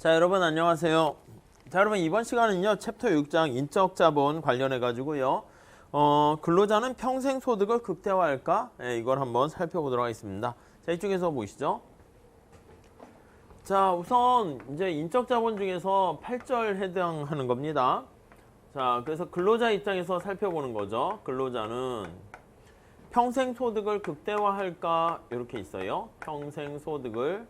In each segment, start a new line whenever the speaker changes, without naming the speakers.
자, 여러분 안녕하세요. 자, 여러분 이번 시간은요 챕터 6장 인적자본 관련해 가지고요 근로자는 평생 소득을 극대화할까? 이걸 한번 살펴보도록 하겠습니다. 자, 이쪽에서 보시죠. 자, 우선 이제 인적자본 중에서 8절 해당하는 겁니다. 자, 그래서 근로자 입장에서 살펴보는 거죠. 근로자는 평생 소득을 극대화할까? 이렇게 있어요. 평생 소득을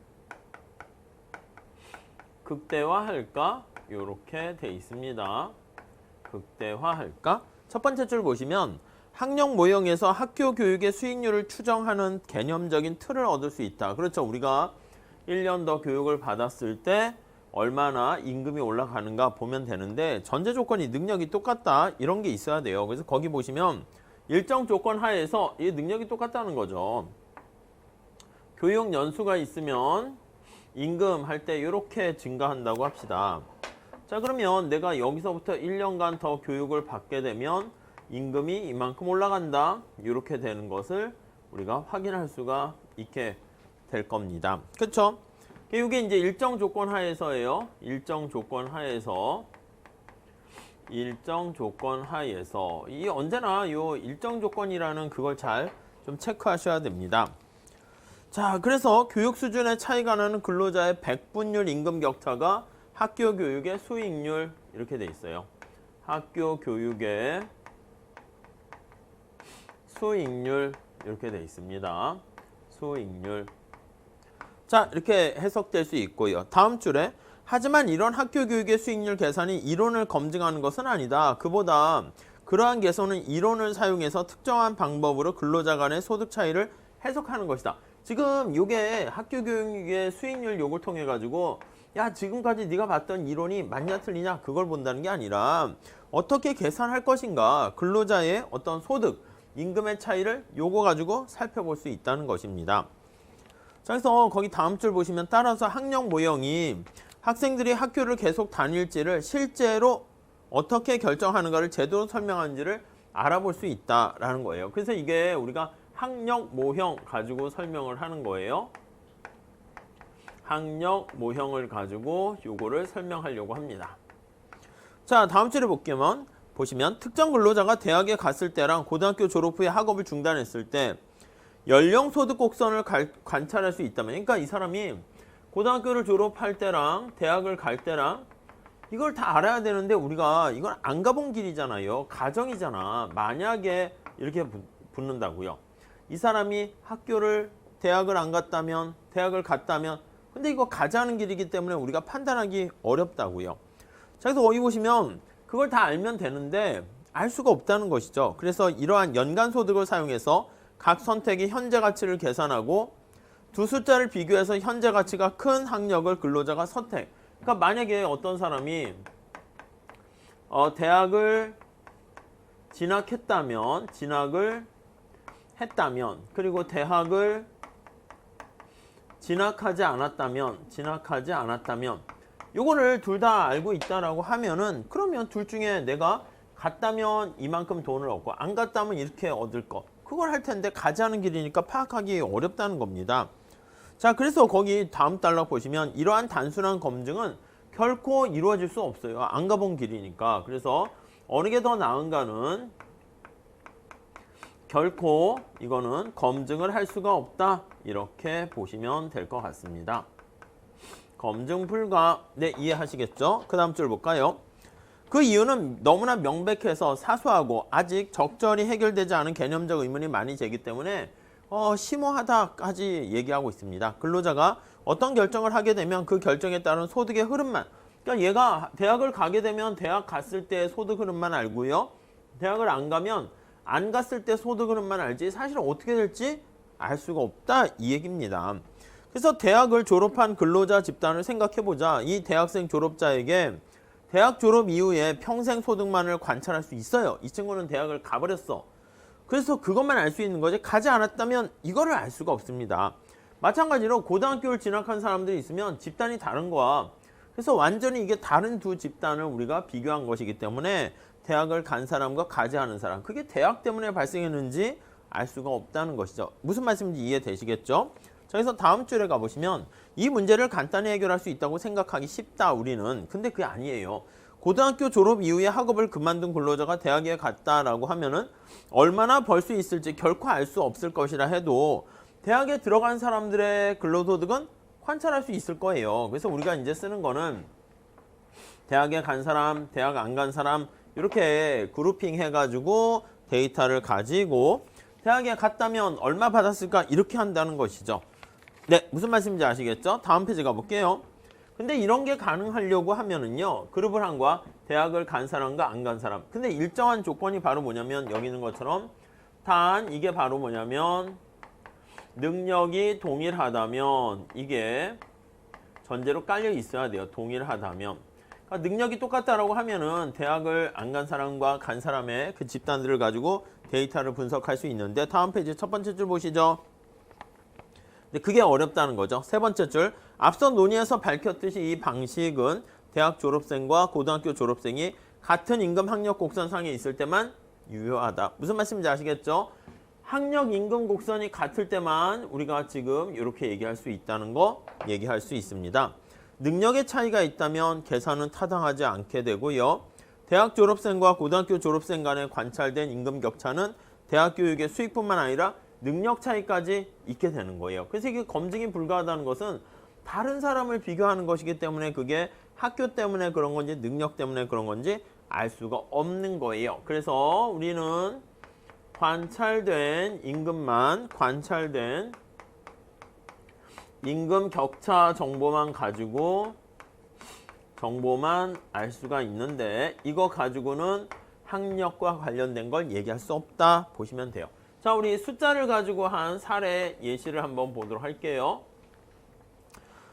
극대화할까? 이렇게 돼 있습니다. 극대화할까? 첫 번째 줄 보시면 학력 모형에서 학교 교육의 수익률을 추정하는 개념적인 틀을 얻을 수 있다. 그렇죠. 우리가 1년 더 교육을 받았을 때 얼마나 임금이 올라가는가 보면 되는데 전제 조건이 능력이 똑같다. 이런 게 있어야 돼요. 그래서 거기 보시면 일정 조건 하에서 이 능력이 똑같다는 거죠. 교육 연수가 있으면 임금 할 때 이렇게 증가한다고 합시다. 자, 그러면 내가 여기서부터 1년간 더 교육을 받게 되면 임금이 이만큼 올라간다. 이렇게 되는 것을 우리가 확인할 수가 있게 될 겁니다. 그렇죠? 이게 이제 일정 조건 하에서예요. 일정 조건 하에서 이 언제나 요 일정 조건이라는 그걸 잘 좀 체크하셔야 됩니다. 자, 그래서 교육 수준의 차이가 나는 근로자의 백분율 임금 격차가 학교 교육의 수익률 이렇게 돼 있어요. 학교 교육의 수익률 이렇게 돼 있습니다. 수익률. 자, 이렇게 해석될 수 있고요. 다음 줄에 하지만 이런 학교 교육의 수익률 계산이 이론을 검증하는 것은 아니다. 그보다 그러한 개선은 이론을 사용해서 특정한 방법으로 근로자 간의 소득 차이를 해석하는 것이다. 지금 요게 학교 교육의 수익률 요걸 통해 가지고 야, 지금까지 네가 봤던 이론이 맞냐 틀리냐 그걸 본다는 게 아니라 어떻게 계산할 것인가, 근로자의 어떤 소득, 임금의 차이를 요거 가지고 살펴볼 수 있다는 것입니다. 자, 그래서 거기 다음 줄 보시면 따라서 학력 모형이 학생들이 학교를 계속 다닐지를 실제로 어떻게 결정하는가를 제대로 설명하는지를 알아볼 수 있다라는 거예요. 그래서 이게 우리가 학력 모형 가지고 설명을 하는 거예요. 학력 모형을 가지고 요거를 설명하려고 합니다. 자, 다음 줄에 보시면 특정 근로자가 대학에 갔을 때랑 고등학교 졸업 후에 학업을 중단했을 때 연령 소득 곡선을 관찰할 수 있다면, 그러니까 이 사람이 고등학교를 졸업할 때랑 대학을 갈 때랑 이걸 다 알아야 되는데 우리가 이걸 안 가본 길이잖아요. 가정이잖아. 만약에 이렇게 붙는다고요. 이 사람이 대학을 안 갔다면, 대학을 갔다면, 근데 이거 가자는 길이기 때문에 우리가 판단하기 어렵다고요. 자, 그래서 거기 보시면 그걸 다 알면 되는데 알 수가 없다는 것이죠. 그래서 이러한 연간 소득을 사용해서 각 선택의 현재 가치를 계산하고 두 숫자를 비교해서 현재 가치가 큰 학력을 근로자가 선택. 그러니까 만약에 어떤 사람이 대학을 진학을 했다면, 그리고 대학을 진학하지 않았다면 요거를 둘 다 알고 있다라고 하면은 그러면 둘 중에 내가 갔다면 이만큼 돈을 얻고 안 갔다면 이렇게 얻을 거, 그걸 할 텐데 가지 않은 길이니까 파악하기 어렵다는 겁니다. 자, 그래서 거기 다음 단락 보시면 이러한 단순한 검증은 결코 이루어질 수 없어요. 안 가본 길이니까. 그래서 어느 게 더 나은가는 결코 이거는 검증을 할 수가 없다. 이렇게 보시면 될 것 같습니다. 검증 불가. 네, 이해하시겠죠? 그 다음 줄 볼까요? 그 이유는 너무나 명백해서 사소하고 아직 적절히 해결되지 않은 개념적 의문이 많이 제기 때문에 심오하다까지 얘기하고 있습니다. 근로자가 어떤 결정을 하게 되면 그 결정에 따른 소득의 흐름만, 그러니까 얘가 대학을 가게 되면 대학 갔을 때 소득 흐름만 알고요. 대학을 안 가면 안 갔을 때 소득 흐름만 알지 사실은 어떻게 될지 알 수가 없다, 이 얘기입니다. 그래서 대학을 졸업한 근로자 집단을 생각해보자. 이 대학생 졸업자에게 대학 졸업 이후에 평생 소득만을 관찰할 수 있어요. 이 친구는 대학을 가버렸어. 그래서 그것만 알 수 있는 거지 가지 않았다면 이거를 알 수가 없습니다. 마찬가지로 고등학교를 진학한 사람들이 있으면 집단이 다른 거야. 그래서 완전히 이게 다른 두 집단을 우리가 비교한 것이기 때문에 대학을 간 사람과 가지 않은 사람, 그게 대학 때문에 발생했는지 알 수가 없다는 것이죠. 무슨 말씀인지 이해되시겠죠? 그래서 다음 줄에 가보시면 이 문제를 간단히 해결할 수 있다고 생각하기 쉽다 우리는. 근데 그게 아니에요. 고등학교 졸업 이후에 학업을 그만둔 근로자가 대학에 갔다라고 하면은 얼마나 벌 수 있을지 결코 알 수 없을 것이라 해도 대학에 들어간 사람들의 근로소득은 관찰할 수 있을 거예요. 그래서 우리가 이제 쓰는 거는 대학에 간 사람, 대학 안 간 사람 이렇게 그룹핑 해가지고 데이터를 가지고 대학에 갔다면 얼마 받았을까 이렇게 한다는 것이죠. 네, 무슨 말씀인지 아시겠죠? 다음 페이지 가볼게요. 근데 이런 게 가능하려고 하면은요, 그룹을 한과 대학을 간 사람과 안 간 사람. 근데 일정한 조건이 바로 뭐냐면 여기 있는 것처럼 단 이게 바로 뭐냐면 능력이 동일하다면 이게 전제로 깔려 있어야 돼요. 동일하다면. 그러니까 능력이 똑같다라고 하면은 대학을 안 간 사람과 간 사람의 그 집단들을 가지고 데이터를 분석할 수 있는데 다음 페이지 첫 번째 줄 보시죠. 근데 그게 어렵다는 거죠. 세 번째 줄. 앞서 논의에서 밝혔듯이 이 방식은 대학 졸업생과 고등학교 졸업생이 같은 임금 학력 곡선상에 있을 때만 유효하다. 무슨 말씀인지 아시겠죠? 학력 임금 곡선이 같을 때만 우리가 지금 이렇게 얘기할 수 있다는 거 얘기할 수 있습니다. 능력의 차이가 있다면 계산은 타당하지 않게 되고요. 대학 졸업생과 고등학교 졸업생 간에 관찰된 임금 격차는 대학 교육의 수익뿐만 아니라 능력 차이까지 있게 되는 거예요. 그래서 이게 검증이 불가하다는 것은 다른 사람을 비교하는 것이기 때문에 그게 학교 때문에 그런 건지 능력 때문에 그런 건지 알 수가 없는 거예요. 그래서 우리는 관찰된 임금만, 관찰된 임금 격차 정보만 가지고 정보만 알 수가 있는데 이거 가지고는 학력과 관련된 걸 얘기할 수 없다 보시면 돼요. 자, 우리 숫자를 가지고 한 사례 예시를 한번 보도록 할게요.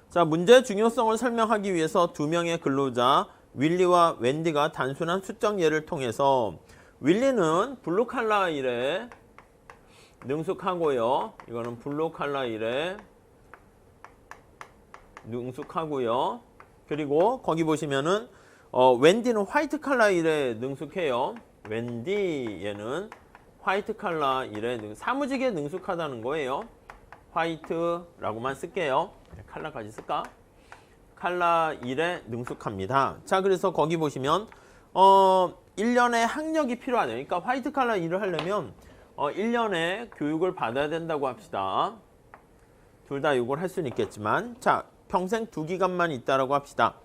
자, 문제의 중요성을 설명하기 위해서 두 명의 근로자 윌리와 웬디가 단순한 수적 예를 통해서 윌리는 블루 칼라 일에 능숙하고요. 이거는 블루 칼라 일에 능숙하고요. 그리고 거기 보시면은 웬디는 화이트 칼라 일에 능숙해요. 웬디 얘는 화이트 칼라 일에 사무직에 능숙하다는 거예요. 화이트라고만 쓸게요. 칼라까지 쓸까? 칼라 일에 능숙합니다. 자, 그래서 거기 보시면 1년에 학력이 필요하네요. 그러니까 화이트 칼라 일을 하려면 1년에 교육을 받아야 된다고 합시다. 둘 다 이걸 할 수는 있겠지만 자, 평생 2기간만 있다라고 합시다.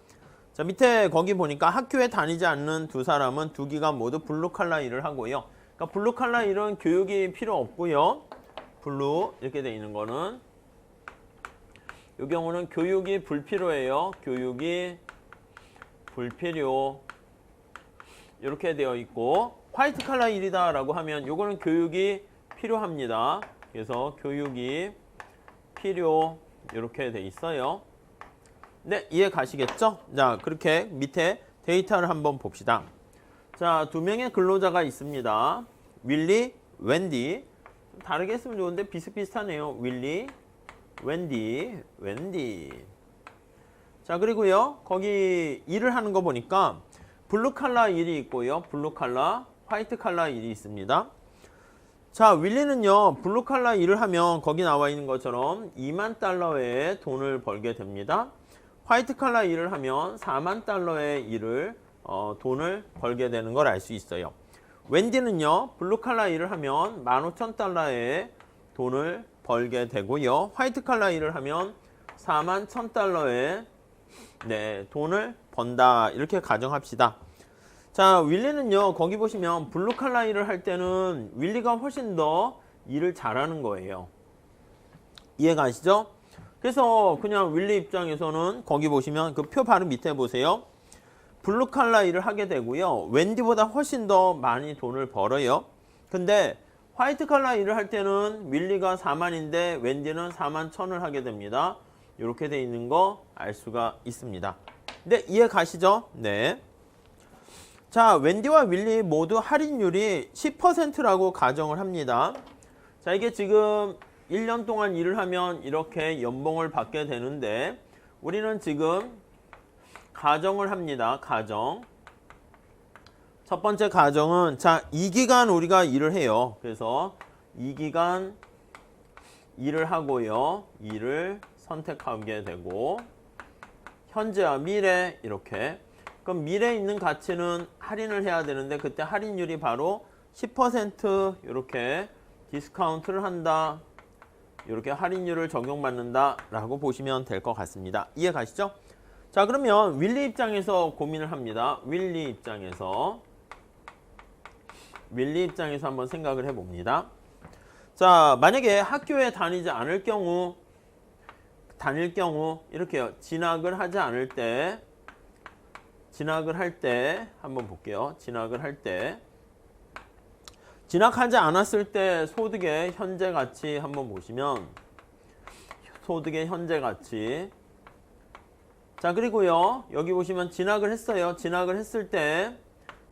자, 밑에 거기 보니까 학교에 다니지 않는 두 사람은 2기간 모두 블루 칼라 일을 하고요. 그러니까 블루 칼라 일은 교육이 필요 없고요. 블루 이렇게 돼 있는 거는 이 경우는 교육이 불필요해요. 교육이 불필요 이렇게 되어 있고 화이트 칼라 일이다 라고 하면 요거는 교육이 필요합니다. 그래서 교육이 필요 이렇게 돼 있어요. 네, 이해 가시겠죠? 자, 그렇게 밑에 데이터를 한번 봅시다. 자, 두 명의 근로자가 있습니다. 윌리, 웬디. 다르게 했으면 좋은데 비슷비슷하네요. 윌리, 웬디, 웬디. 자, 그리고요. 거기 일을 하는 거 보니까 블루 칼라 일이 있고요. 블루 칼라, 화이트 칼라 일이 있습니다. 자, 윌리는요. 블루 칼라 일을 하면 거기 나와 있는 것처럼 2만 달러의 돈을 벌게 됩니다. 화이트 칼라 일을 하면 4만 달러의 일을 돈을 벌게 되는 걸 알 수 있어요. 웬디는요. 블루 칼라 일을 하면 15,000달러의 돈을 벌게 되고요. 화이트 칼라 일을 하면 41,000달러의 돈을 번다. 이렇게 가정합시다. 자, 윌리는요. 거기 보시면 블루 칼라 일을 할 때는 윌리가 훨씬 더 일을 잘하는 거예요. 이해 가시죠? 그래서 그냥 윌리 입장에서는 거기 보시면 그 표 바로 밑에 보세요. 블루 칼라 일을 하게 되고요. 웬디보다 훨씬 더 많이 돈을 벌어요. 근데 화이트 칼라 일을 할 때는 윌리가 4만인데 웬디는 41,000을 하게 됩니다. 이렇게 돼 있는 거 알 수가 있습니다. 네, 이해 가시죠? 네. 자, 웬디와 윌리 모두 할인율이 10%라고 가정을 합니다. 자, 이게 지금 1년 동안 일을 하면 이렇게 연봉을 받게 되는데 우리는 지금 가정을 합니다. 가정. 첫 번째 가정은 자, 2기간 우리가 일을 해요. 그래서 2기간 2를 하고요. 2를 선택하게 되고 현재와 미래 이렇게. 그럼 미래에 있는 가치는 할인을 해야 되는데 그때 할인율이 바로 10% 이렇게 디스카운트를 한다. 이렇게 할인율을 적용받는다 라고 보시면 될 것 같습니다. 이해 가시죠? 자, 그러면 윌리 입장에서 고민을 합니다. 윌리 입장에서 한번 생각을 해봅니다. 자, 만약에 학교에 다닐 경우 이렇게요. 진학을 하지 않을 때 진학을 할 때 한번 볼게요. 진학하지 않았을 때 소득의 현재 가치 한번 보시면 소득의 현재 가치. 자, 그리고요. 여기 보시면 진학을 했어요. 진학을 했을 때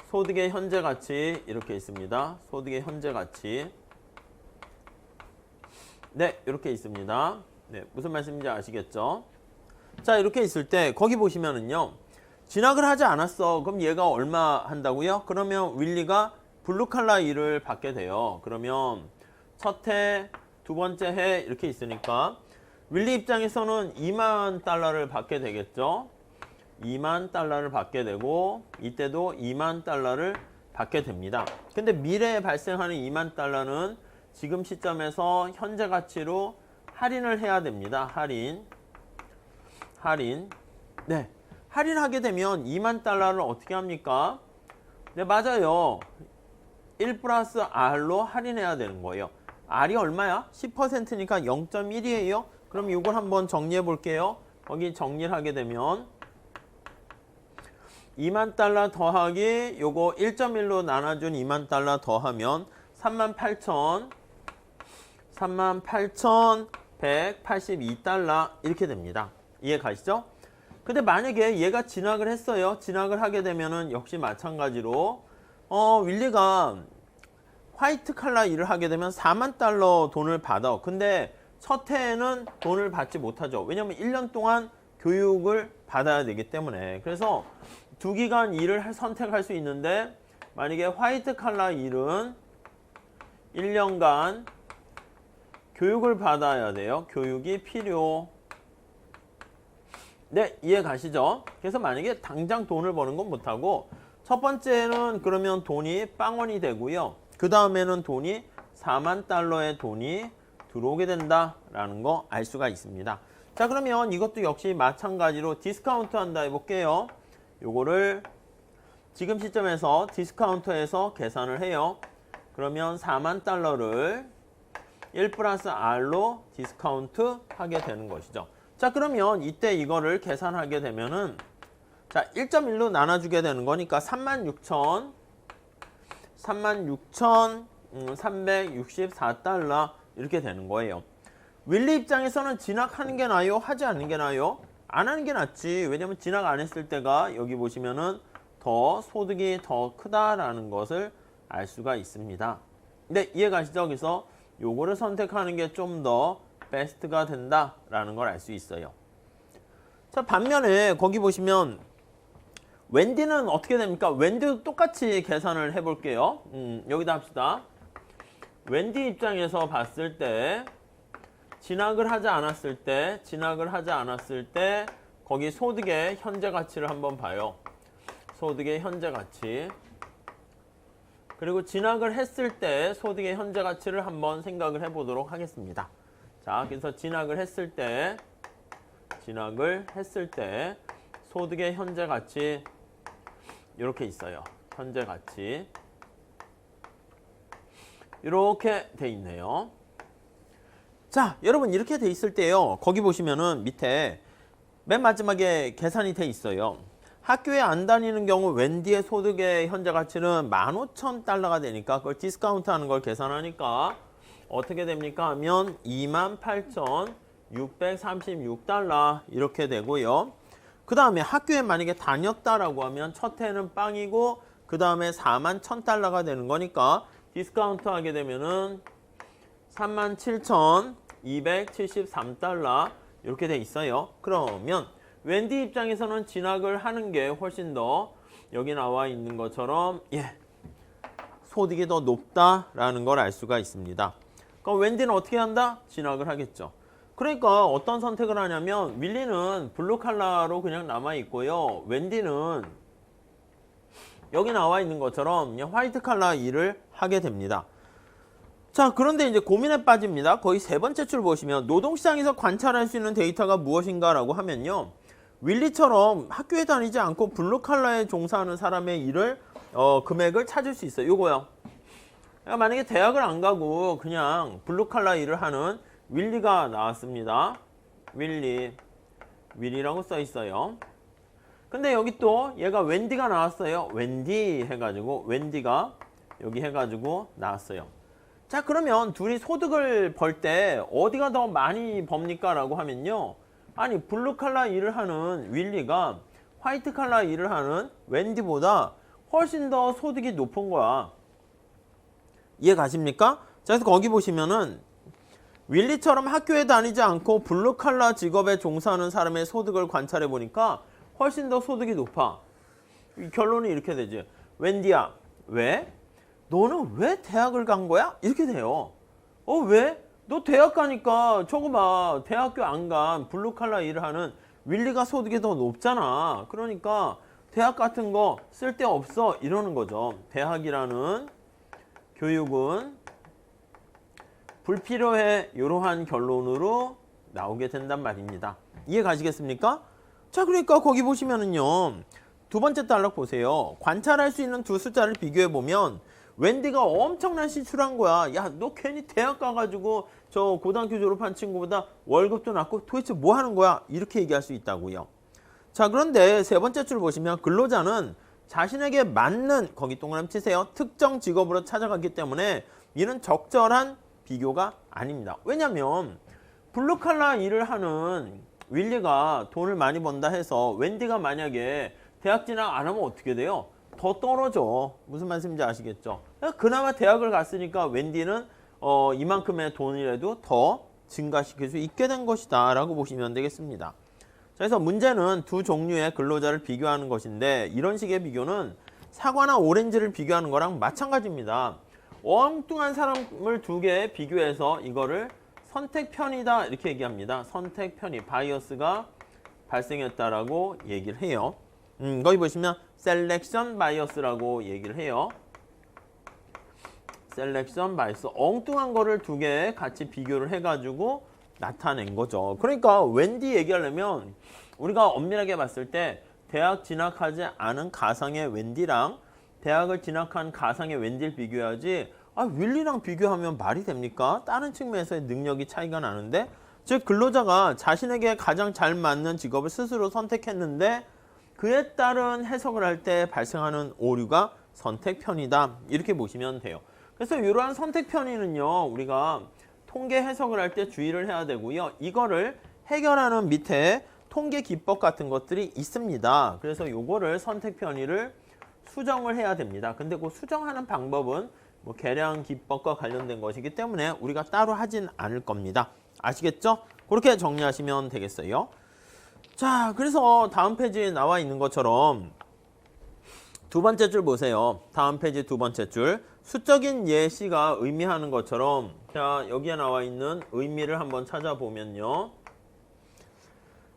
소득의 현재 가치 이렇게 있습니다. 소득의 현재 가치. 네, 이렇게 있습니다. 네, 무슨 말씀인지 아시겠죠? 자, 이렇게 있을 때 거기 보시면은요. 진학을 하지 않았어. 그럼 얘가 얼마 한다고요? 그러면 윌리가 블루칼라 일을 받게 돼요. 그러면 첫 해, 두 번째 해 이렇게 있으니까 윌리 입장에서는 2만 달러를 받게 되겠죠. 2만 달러를 받게 되고 이때도 2만 달러를 받게 됩니다. 근데 미래에 발생하는 2만 달러는 지금 시점에서 현재 가치로 할인을 해야 됩니다. 할인. 네. 할인하게 되면 2만 달러를 어떻게 합니까? 네, 맞아요. 1 플러스 R로 할인해야 되는 거예요. R이 얼마야? 10%니까 0.1이에요. 그럼 이걸 한번 정리해 볼게요. 거기 정리를 하게 되면 2만 달러 더하기 요거 1.1로 나눠준 2만 달러 더하면 38,182달러 이렇게 됩니다. 이해 가시죠? 근데 만약에 얘가 진학을 했어요. 진학을 하게 되면은 역시 마찬가지로 윌리가 화이트 칼라 일을 하게 되면 4만 달러 돈을 받아. 근데 첫 해에는 돈을 받지 못하죠. 왜냐면 1년 동안 교육을 받아야 되기 때문에. 그래서 두 기간 일을 선택할 수 있는데 만약에 화이트 칼라 일은 1년간 교육을 받아야 돼요. 교육이 필요. 네, 이해 가시죠? 그래서 만약에 당장 돈을 버는 건 못하고 첫 번째는 그러면 돈이 빵원이 되고요. 그 다음에는 돈이 4만 달러의 돈이 들어오게 된다라는 거 알 수가 있습니다. 자, 그러면 이것도 역시 마찬가지로 디스카운트 한다 해볼게요. 요거를 지금 시점에서 디스카운트해서 계산을 해요. 그러면 4만 달러를 1 플러스 R로 디스카운트 하게 되는 것이죠. 자, 그러면 이때 이거를 계산하게 되면은 자, 1.1로 나눠주게 되는 거니까 36,364달러 이렇게 되는 거예요. 윌리 입장에서는 진학하는 게 나아요? 하지 않는 게 나아요? 안 하는 게 낫지. 왜냐면 진학 안 했을 때가 여기 보시면은 더 소득이 더 크다라는 것을 알 수가 있습니다. 네, 이해 가시죠? 그래서 요거를 선택하는 게 좀 더 베스트가 된다라는 걸 알 수 있어요. 자, 반면에 거기 보시면 웬디는 어떻게 됩니까? 웬디도 똑같이 계산을 해볼게요. 여기다 합시다. 웬디 입장에서 봤을 때 진학을 하지 않았을 때 거기 소득의 현재 가치를 한번 봐요. 소득의 현재 가치. 그리고 진학을 했을 때 소득의 현재 가치를 한번 생각을 해보도록 하겠습니다. 자, 그래서 진학을 했을 때 소득의 현재 가치 이렇게 있어요. 현재 가치 이렇게 돼 있네요. 자, 여러분 이렇게 돼 있을 때요. 거기 보시면은 밑에 맨 마지막에 계산이 돼 있어요. 학교에 안 다니는 경우 웬디의 소득의 현재 가치는 15,000달러가 되니까 그걸 디스카운트 하는 걸 계산하니까 어떻게 됩니까 하면 28,636달러 이렇게 되고요. 그 다음에 학교에 만약에 다녔다라고 하면 첫 해는 빵이고 그 다음에 41,000달러가 되는 거니까 디스카운트 하게 되면은 37,273달러 이렇게 돼 있어요. 그러면 웬디 입장에서는 진학을 하는 게 훨씬 더 여기 나와 있는 것처럼 소득이 더 높다라는 걸 알 수가 있습니다. 그럼 웬디는 어떻게 한다? 진학을 하겠죠. 그러니까 어떤 선택을 하냐면 윌리는 블루 칼라로 그냥 남아 있고요. 웬디는 여기 나와 있는 것처럼 그냥 화이트 칼라 일을 하게 됩니다. 자, 그런데 이제 고민에 빠집니다. 거의 세 번째 줄 보시면 노동시장에서 관찰할 수 있는 데이터가 무엇인가 라고 하면요. 윌리처럼 학교에 다니지 않고 블루 칼라에 종사하는 사람의 일을 금액을 찾을 수 있어요. 요거요. 그러니까 만약에 대학을 안 가고 그냥 블루 칼라 일을 하는 윌리가 나왔습니다. 윌리라고 써 있어요. 근데 여기 또 얘가 웬디가 나왔어요. 웬디 해가지고 웬디가 여기 해가지고 나왔어요. 자, 그러면 둘이 소득을 벌 때 어디가 더 많이 법니까? 라고 하면요. 아니, 블루 칼라 일을 하는 윌리가 화이트 칼라 일을 하는 웬디보다 훨씬 더 소득이 높은 거야. 이해 가십니까? 자, 그래서 거기 보시면은 윌리처럼 학교에 다니지 않고 블루 칼라 직업에 종사하는 사람의 소득을 관찰해 보니까 훨씬 더 소득이 높아. 결론이 이렇게 되지. 웬디야, 왜? 너는 왜 대학을 간 거야? 이렇게 돼요. 왜? 너 대학 가니까 저거 봐. 대학교 안 간 블루 칼라 일을 하는 윌리가 소득이 더 높잖아. 그러니까 대학 같은 거 쓸데없어 이러는 거죠. 대학이라는 교육은 불필요해 이러한 결론으로 나오게 된단 말입니다. 이해 가시겠습니까? 자, 그러니까 거기 보시면은요. 두 번째 단락 보세요. 관찰할 수 있는 두 숫자를 비교해 보면 웬디가 엄청난 시출한 거야. 야, 너 괜히 대학 가가지고 저 고등학교 졸업한 친구보다 월급도 낮고 도대체 뭐 하는 거야? 이렇게 얘기할 수 있다고요. 자, 그런데 세 번째 줄 보시면 근로자는 자신에게 맞는, 거기 동그라미 치세요. 특정 직업으로 찾아갔기 때문에 이는 적절한 비교가 아닙니다. 왜냐면 블루칼라 일을 하는 윌리가 돈을 많이 번다 해서 웬디가 만약에 대학 진학 안 하면 어떻게 돼요? 더 떨어져. 무슨 말씀인지 아시겠죠? 그나마 대학을 갔으니까 웬디는 이만큼의 돈이라도 더 증가시킬 수 있게 된 것이다 라고 보시면 되겠습니다. 그래서 문제는 두 종류의 근로자를 비교하는 것인데 이런 식의 비교는 사과나 오렌지를 비교하는 거랑 마찬가지입니다. 엉뚱한 사람을 두 개 비교해서 이거를 선택편이다 이렇게 얘기합니다. 선택편이 바이어스가 발생했다라고 얘기를 해요. 거기 보시면 셀렉션 바이어스라고 얘기를 해요. 셀렉션 바이어스, 엉뚱한 거를 두 개 같이 비교를 해가지고 나타낸 거죠. 그러니까 웬디 얘기하려면 우리가 엄밀하게 봤을 때 대학 진학하지 않은 가상의 웬디랑 대학을 진학한 가상의 웬디를 비교해야지 윌리랑 비교하면 말이 됩니까? 다른 측면에서의 능력이 차이가 나는데, 즉 근로자가 자신에게 가장 잘 맞는 직업을 스스로 선택했는데 그에 따른 해석을 할 때 발생하는 오류가 선택편이다 이렇게 보시면 돼요. 그래서 이러한 선택편의는요 우리가 통계 해석을 할 때 주의를 해야 되고요. 이거를 해결하는 밑에 통계 기법 같은 것들이 있습니다. 그래서 요거를 선택편의를 수정을 해야 됩니다. 근데 그 수정하는 방법은 뭐 계량 기법과 관련된 것이기 때문에 우리가 따로 하진 않을 겁니다. 아시겠죠? 그렇게 정리하시면 되겠어요. 자, 그래서 다음 페이지에 나와 있는 것처럼 두 번째 줄 보세요. 다음 페이지 두 번째 줄. 수적인 예시가 의미하는 것처럼, 자, 여기에 나와 있는 의미를 한번 찾아보면요.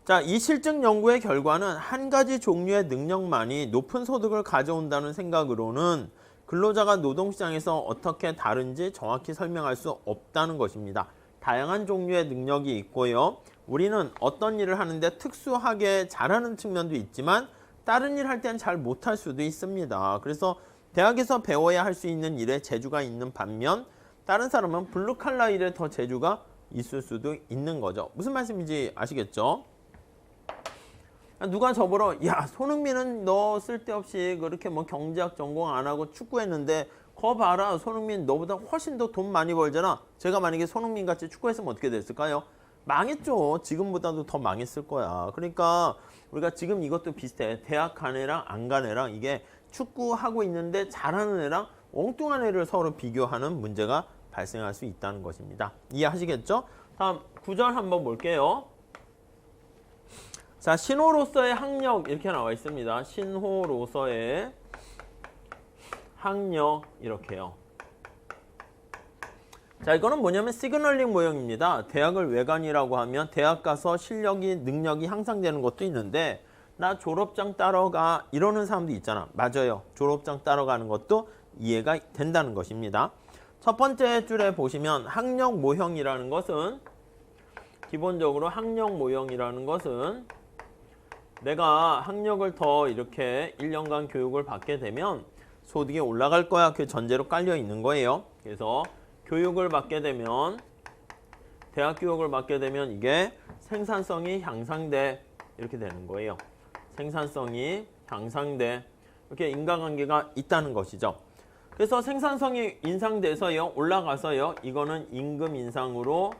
자, 이 실증 연구의 결과는 한 가지 종류의 능력만이 높은 소득을 가져온다는 생각으로는 근로자가 노동시장에서 어떻게 다른지 정확히 설명할 수 없다는 것입니다. 다양한 종류의 능력이 있고요. 우리는 어떤 일을 하는데 특수하게 잘하는 측면도 있지만 다른 일 할 때는 잘 못할 수도 있습니다. 그래서 대학에서 배워야 할 수 있는 일에 재주가 있는 반면 다른 사람은 블루칼라 일에 더 재주가 있을 수도 있는 거죠. 무슨 말씀인지 아시겠죠? 누가 저보러 야, 손흥민은 너 쓸데없이 그렇게 뭐 경제학 전공 안 하고 축구했는데 거 봐라, 손흥민 너보다 훨씬 더 돈 많이 벌잖아. 제가 만약에 손흥민 같이 축구했으면 어떻게 됐을까요? 망했죠. 지금보다도 더 망했을 거야. 그러니까 우리가 지금 이것도 비슷해. 대학 간 애랑 안 간 애랑 이게 축구하고 있는데 잘하는 애랑 엉뚱한 애를 서로 비교하는 문제가 발생할 수 있다는 것입니다. 이해하시겠죠? 다음 9절 한번 볼게요. 자, 신호로서의 학력 이렇게 나와 있습니다. 신호로서의 학력 이렇게요. 자, 이거는 뭐냐면 시그널링 모형입니다. 대학을 외관이라고 하면 대학 가서 실력이, 능력이 향상되는 것도 있는데 나 졸업장 따러 가 이러는 사람도 있잖아. 맞아요. 졸업장 따러 가는 것도 이해가 된다는 것입니다. 첫 번째 줄에 보시면 학력 모형이라는 것은 기본적으로 학력 모형이라는 것은 내가 학력을 더 이렇게 1년간 교육을 받게 되면 소득이 올라갈 거야. 그 전제로 깔려 있는 거예요. 그래서 교육을 받게 되면 대학 교육을 받게 되면 이게 생산성이 향상돼 이렇게 되는 거예요. 생산성이 향상돼 이렇게 인과관계가 있다는 것이죠. 그래서 생산성이 인상돼서요 올라가서요 이거는 임금 인상으로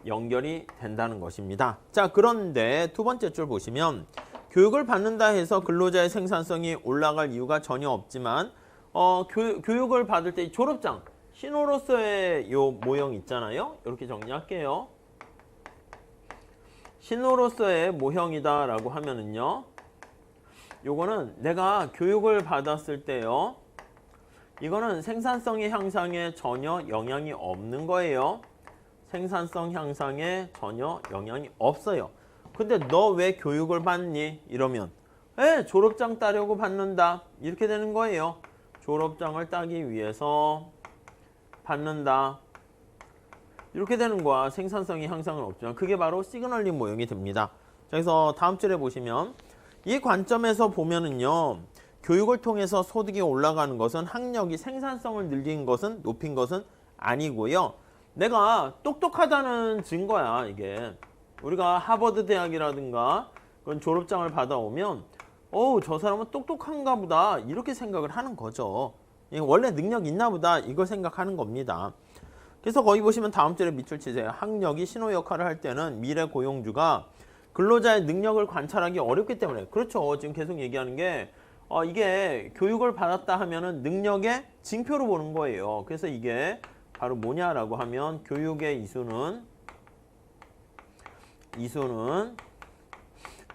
연결이 된다는 것입니다. 자, 그런데 두 번째 줄 보시면 교육을 받는다 해서 근로자의 생산성이 올라갈 이유가 전혀 없지만 교육을 받을 때 졸업장 신호로서의 요 모형 있잖아요. 이렇게 정리할게요. 신호로서의 모형이다 라고 하면은요 요거는 내가 교육을 받았을 때요 이거는 생산성의 향상에 전혀 영향이 없는 거예요. 생산성 향상에 전혀 영향이 없어요. 근데 너 왜 교육을 받니? 이러면 졸업장 따려고 받는다 이렇게 되는 거예요. 졸업장을 따기 위해서 받는다 이렇게 되는 거야. 생산성이 향상은 없지만 그게 바로 시그널링 모형이 됩니다. 그래서 다음 줄에 보시면 이 관점에서 보면은요 교육을 통해서 소득이 올라가는 것은 학력이 생산성을 늘린 것은 높인 것은 아니고요. 내가 똑똑하다는 증거야. 이게 우리가 하버드 대학이라든가 그런 졸업장을 받아오면 저 사람은 똑똑한가 보다 이렇게 생각을 하는 거죠. 원래 능력 있나 보다 이걸 생각하는 겁니다. 그래서 거기 보시면 다음 줄에 밑줄 치세요. 학력이 신호 역할을 할 때는 미래 고용주가 근로자의 능력을 관찰하기 어렵기 때문에 그렇죠. 지금 계속 얘기하는 게 이게 교육을 받았다 하면은 능력의 징표로 보는 거예요. 그래서 이게 바로 뭐냐라고 하면 교육의 이수는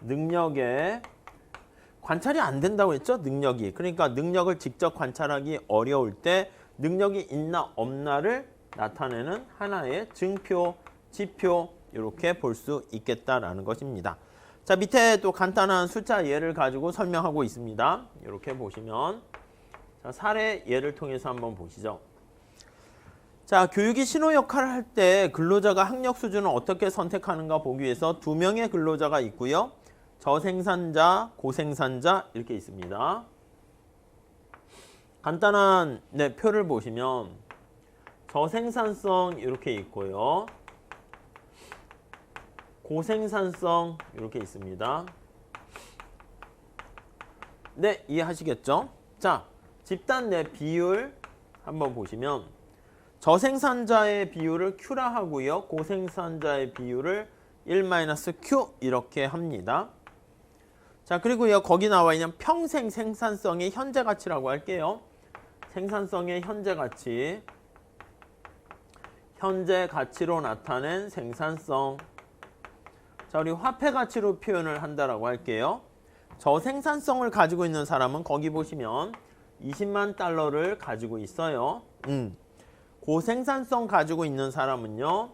능력의 관찰이 안 된다고 했죠. 능력이. 그러니까 능력을 직접 관찰하기 어려울 때 능력이 있나 없나를 나타내는 하나의 증표, 지표 이렇게 볼 수 있겠다라는 것입니다. 자, 밑에 또 간단한 숫자 예를 가지고 설명하고 있습니다. 이렇게 보시면 자, 사례 예를 통해서 한번 보시죠. 자, 교육이 신호 역할을 할 때 근로자가 학력 수준을 어떻게 선택하는가 보기 위해서 두 명의 근로자가 있고요. 저생산자, 고생산자 이렇게 있습니다. 간단한 표를 보시면 저생산성 이렇게 있고요. 고생산성 이렇게 있습니다. 네, 이해하시겠죠? 자, 집단 내 비율 한번 보시면 저생산자의 비율을 Q라 하고요. 고생산자의 비율을 1-Q 이렇게 합니다. 자, 그리고요. 거기 나와 있는 평생 생산성의 현재 가치라고 할게요. 생산성의 현재 가치. 현재 가치로 나타낸 생산성. 자, 우리 화폐 가치로 표현을 한다라고 할게요. 저생산성을 가지고 있는 사람은 거기 보시면 20만 달러를 가지고 있어요. 고생산성 가지고 있는 사람은요.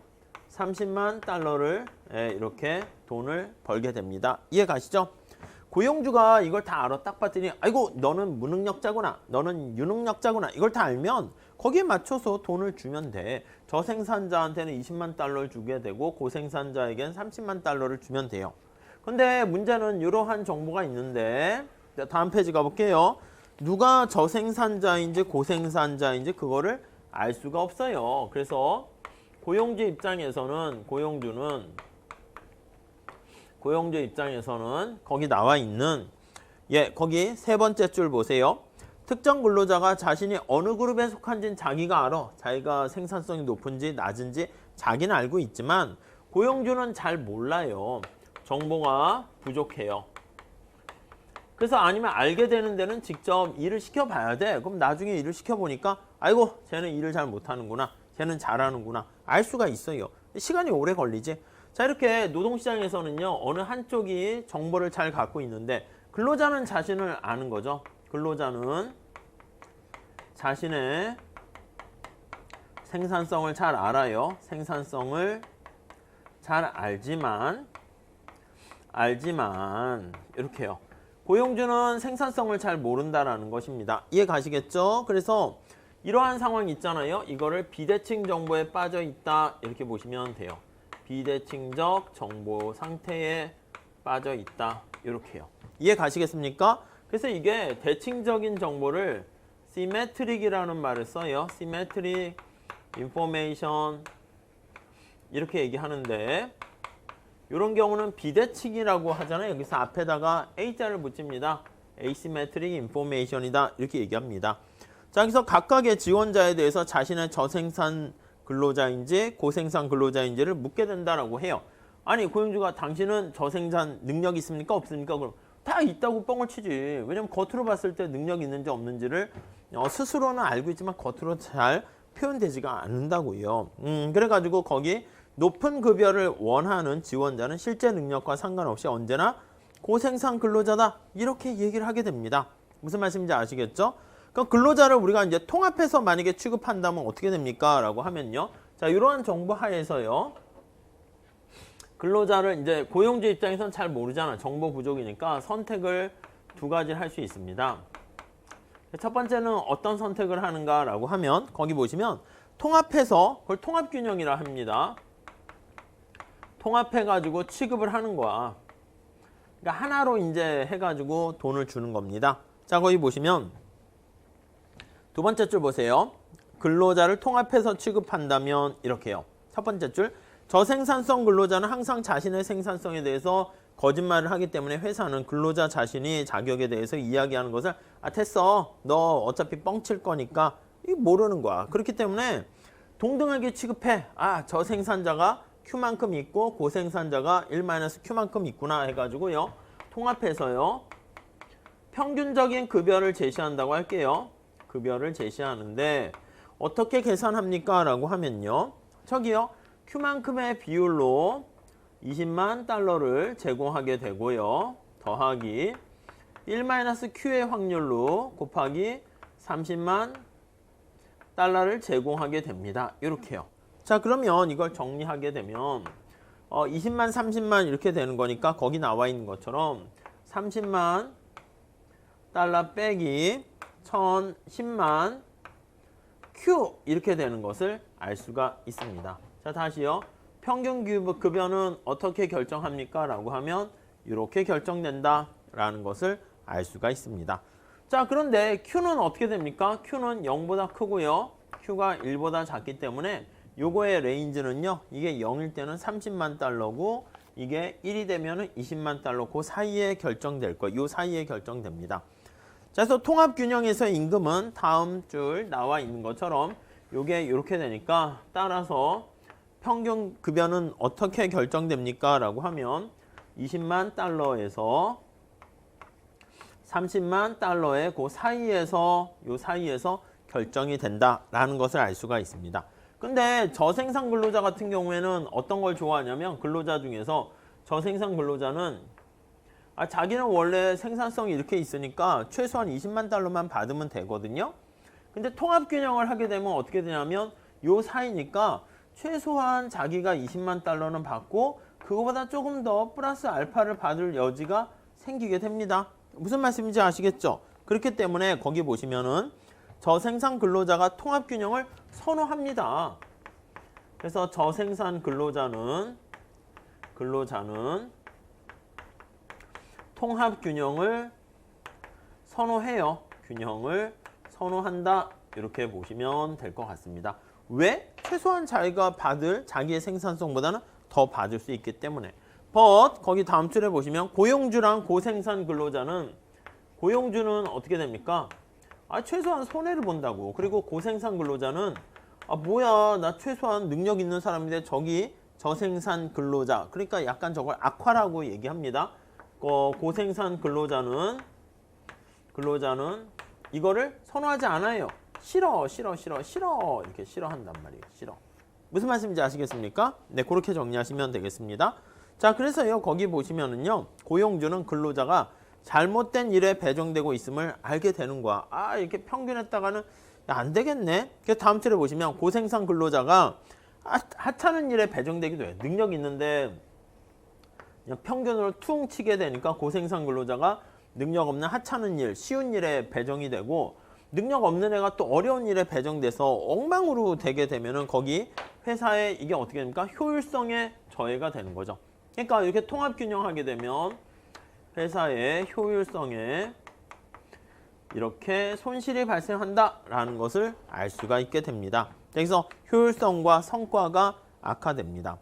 30만 달러를 이렇게 돈을 벌게 됩니다. 이해 가시죠? 고용주가 이걸 다 알아 딱 봤더니 아이고 너는 무능력자구나 너는 유능력자구나 이걸 다 알면 거기에 맞춰서 돈을 주면 돼. 저생산자한테는 20만 달러를 주게 되고 고생산자에겐 30만 달러를 주면 돼요. 근데 문제는 이러한 정보가 있는데 다음 페이지 가볼게요. 누가 저생산자인지 고생산자인지 그거를 알 수가 없어요. 그래서 고용주 입장에서는 고용주 입장에서는 거기 나와 있는 거기 세 번째 줄 보세요. 특정 근로자가 자신이 어느 그룹에 속한지는 자기가 알아. 자기가 생산성이 높은지 낮은지 자기는 알고 있지만 고용주는 잘 몰라요. 정보가 부족해요. 그래서 아니면 알게 되는 데는 직접 일을 시켜봐야 돼. 그럼 나중에 일을 시켜보니까 아이고 쟤는 일을 잘 못하는구나. 쟤는 잘하는구나. 알 수가 있어요. 시간이 오래 걸리지. 자, 이렇게 노동시장에서는요. 어느 한쪽이 정보를 잘 갖고 있는데 근로자는 자신을 아는 거죠. 근로자는 자신의 생산성을 잘 알아요. 생산성을 잘 알지만 이렇게요. 고용주는 생산성을 잘 모른다라는 것입니다. 이해 가시겠죠? 그래서 이러한 상황이 있잖아요. 이거를 비대칭 정보에 빠져 있다 이렇게 보시면 돼요. 비대칭적 정보 상태에 빠져 있다 이렇게요. 이해 가시겠습니까? 그래서 이게 대칭적인 정보를 symmetric이라는 말을 써요. symmetric information 이렇게 얘기하는데 이런 경우는 비대칭이라고 하잖아요. 여기서 앞에다가 A자를 붙입니다. asymmetric information이다 이렇게 얘기합니다. 자, 여기서 각각의 지원자에 대해서 자신의 저생산 근로자인지 고생산 근로자인지를 묻게 된다라고 해요. 아니 고용주가 당신은 저생산 능력이 있습니까? 없습니까? 그럼 다 있다고 뻥을 치지. 왜냐면 겉으로 봤을 때 능력이 있는지 없는지를 스스로는 알고 있지만 겉으로 잘 표현되지가 않는다고요. 그래가지고 거기 높은 급여를 원하는 지원자는 실제 능력과 상관없이 언제나 고생산 근로자다 이렇게 얘기를 하게 됩니다. 무슨 말씀인지 아시겠죠? 그럼 근로자를 우리가 이제 통합해서 만약에 취급한다면 어떻게 됩니까? 라고 하면요. 자, 이러한 정보 하에서요. 근로자를 이제 고용주 입장에서는 잘 모르잖아. 정보 부족이니까 선택을 두 가지를 할 수 있습니다. 첫 번째는 어떤 선택을 하는가라고 하면 거기 보시면 통합해서 그걸 통합균형이라 합니다. 통합해가지고 취급을 하는 거야. 그러니까 하나로 이제 해가지고 돈을 주는 겁니다. 자, 거기 보시면 두 번째 줄 보세요. 근로자를 통합해서 취급한다면 이렇게요. 첫 번째 줄. 저생산성 근로자는 항상 자신의 생산성에 대해서 거짓말을 하기 때문에 회사는 근로자 자신이 자격에 대해서 이야기하는 것을 됐어. 너 어차피 뻥칠 거니까 이거 모르는 거야. 그렇기 때문에 동등하게 취급해. 저생산자가 Q만큼 있고 고생산자가 1-Q만큼 있구나 해가지고요. 통합해서요. 평균적인 급여를 제시한다고 할게요. 급여를 제시하는데 어떻게 계산합니까? 라고 하면요. 저기요. Q만큼의 비율로 20만 달러를 제공하게 되고요. 더하기 1-Q의 확률로 곱하기 30만 달러를 제공하게 됩니다. 이렇게요. 자, 그러면 이걸 정리하게 되면 20만, 30만 이렇게 되는 거니까 거기 나와 있는 것처럼 30만 달러 빼기 1010만 Q 이렇게 되는 것을 알 수가 있습니다. 자, 다시요. 평균 급여는 어떻게 결정합니까? 라고 하면 이렇게 결정된다 라는 것을 알 수가 있습니다. 자, 그런데 Q는 어떻게 됩니까? Q는 0보다 크고요. Q가 1보다 작기 때문에 요거의 레인지는요. 이게 0일 때는 30만 달러고 이게 1이 되면 20만 달러 그 사이에 결정될 거예요. 요 사이에 결정됩니다. 자, 그래서 통합균형에서의 임금은 다음 줄 나와 있는 것처럼 요게 이렇게 되니까 따라서 평균 급여는 어떻게 결정됩니까? 라고 하면 20만 달러에서 30만 달러의 그 사이에서 요 사이에서 결정이 된다라는 것을 알 수가 있습니다. 근데 저생산 근로자 같은 경우에는 어떤 걸 좋아하냐면 근로자 중에서 저생산 근로자는 자기는 원래 생산성이 이렇게 있으니까 최소한 20만 달러만 받으면 되거든요. 근데 통합균형을 하게 되면 어떻게 되냐면 요 사이니까 최소한 자기가 20만 달러는 받고 그거보다 조금 더 플러스 알파를 받을 여지가 생기게 됩니다. 무슨 말씀인지 아시겠죠? 그렇기 때문에 거기 보시면은 저생산 근로자가 통합균형을 선호합니다. 그래서 저생산 근로자는 통합균형을 선호해요. 균형을 선호한다. 이렇게 보시면 될 것 같습니다. 왜? 최소한 자기가 받을 자기의 생산성보다는 더 받을 수 있기 때문에. but 거기 다음 줄에 보시면 고용주랑 고생산 근로자는 고용주는 어떻게 됩니까? 최소한 손해를 본다고. 그리고 고생산 근로자는 뭐야 나 최소한 능력 있는 사람인데 저기 저생산 근로자 그러니까 약간 저걸 악화라고 얘기합니다. 고생산 근로자는 이거를 선호하지 않아요. 싫어 이렇게 싫어한단 말이에요. 싫어. 무슨 말씀인지 아시겠습니까? 네, 그렇게 정리하시면 되겠습니다. 자, 그래서요 거기 보시면은요 고용주는 근로자가 잘못된 일에 배정되고 있음을 알게 되는 거야. 이렇게 평균했다가는 야, 안 되겠네. 그래서 다음 틀에 보시면 고생산 근로자가 하찮은 일에 배정되기도 해요. 능력 있는데 그냥 평균으로 퉁 치게 되니까 고생산 근로자가 능력 없는 하찮은 일, 쉬운 일에 배정이 되고 능력 없는 애가 또 어려운 일에 배정돼서 엉망으로 되게 되면은 거기 회사에 이게 어떻게 됩니까? 효율성에 저해가 되는 거죠. 그러니까 이렇게 통합 균형하게 되면 회사의 효율성에 이렇게 손실이 발생한다라는 것을 알 수가 있게 됩니다. 그래서 효율성과 성과가 악화됩니다.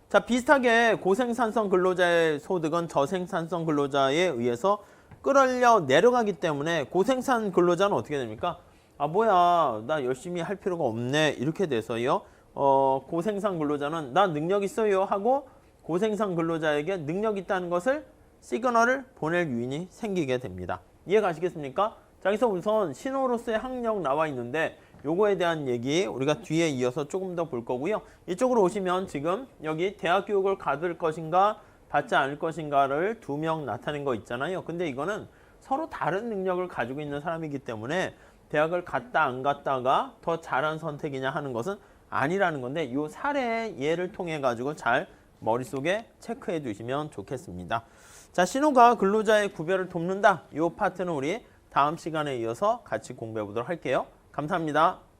자, 비슷하게 고생산성 근로자의 소득은 저생산성 근로자에 의해서 끌어올려 내려가기 때문에 고생산 근로자는 어떻게 됩니까? 아, 뭐야, 나 열심히 할 필요가 없네, 이렇게 돼서요. 고생산 근로자는 나 능력 있어요 하고 고생산 근로자에게 능력 있다는 것을 시그널을 보낼 유인이 생기게 됩니다. 이해 가시겠습니까? 자, 여기서 우선 신호로서의 학력 나와 있는데 요거에 대한 얘기 우리가 뒤에 이어서 조금 더 볼 거고요. 이쪽으로 오시면 지금 여기 대학 교육을 받을 것인가 받지 않을 것인가를 2명 나타낸 거 있잖아요. 근데 이거는 서로 다른 능력을 가지고 있는 사람이기 때문에 대학을 갔다 안 갔다가 더 잘한 선택이냐 하는 것은 아니라는 건데 이 사례의 예를 통해 가지고 잘 머릿속에 체크해 주시면 좋겠습니다. 자, 신호가 근로자의 구별을 돕는다. 이 파트는 우리 다음 시간에 이어서 같이 공부해 보도록 할게요. 감사합니다.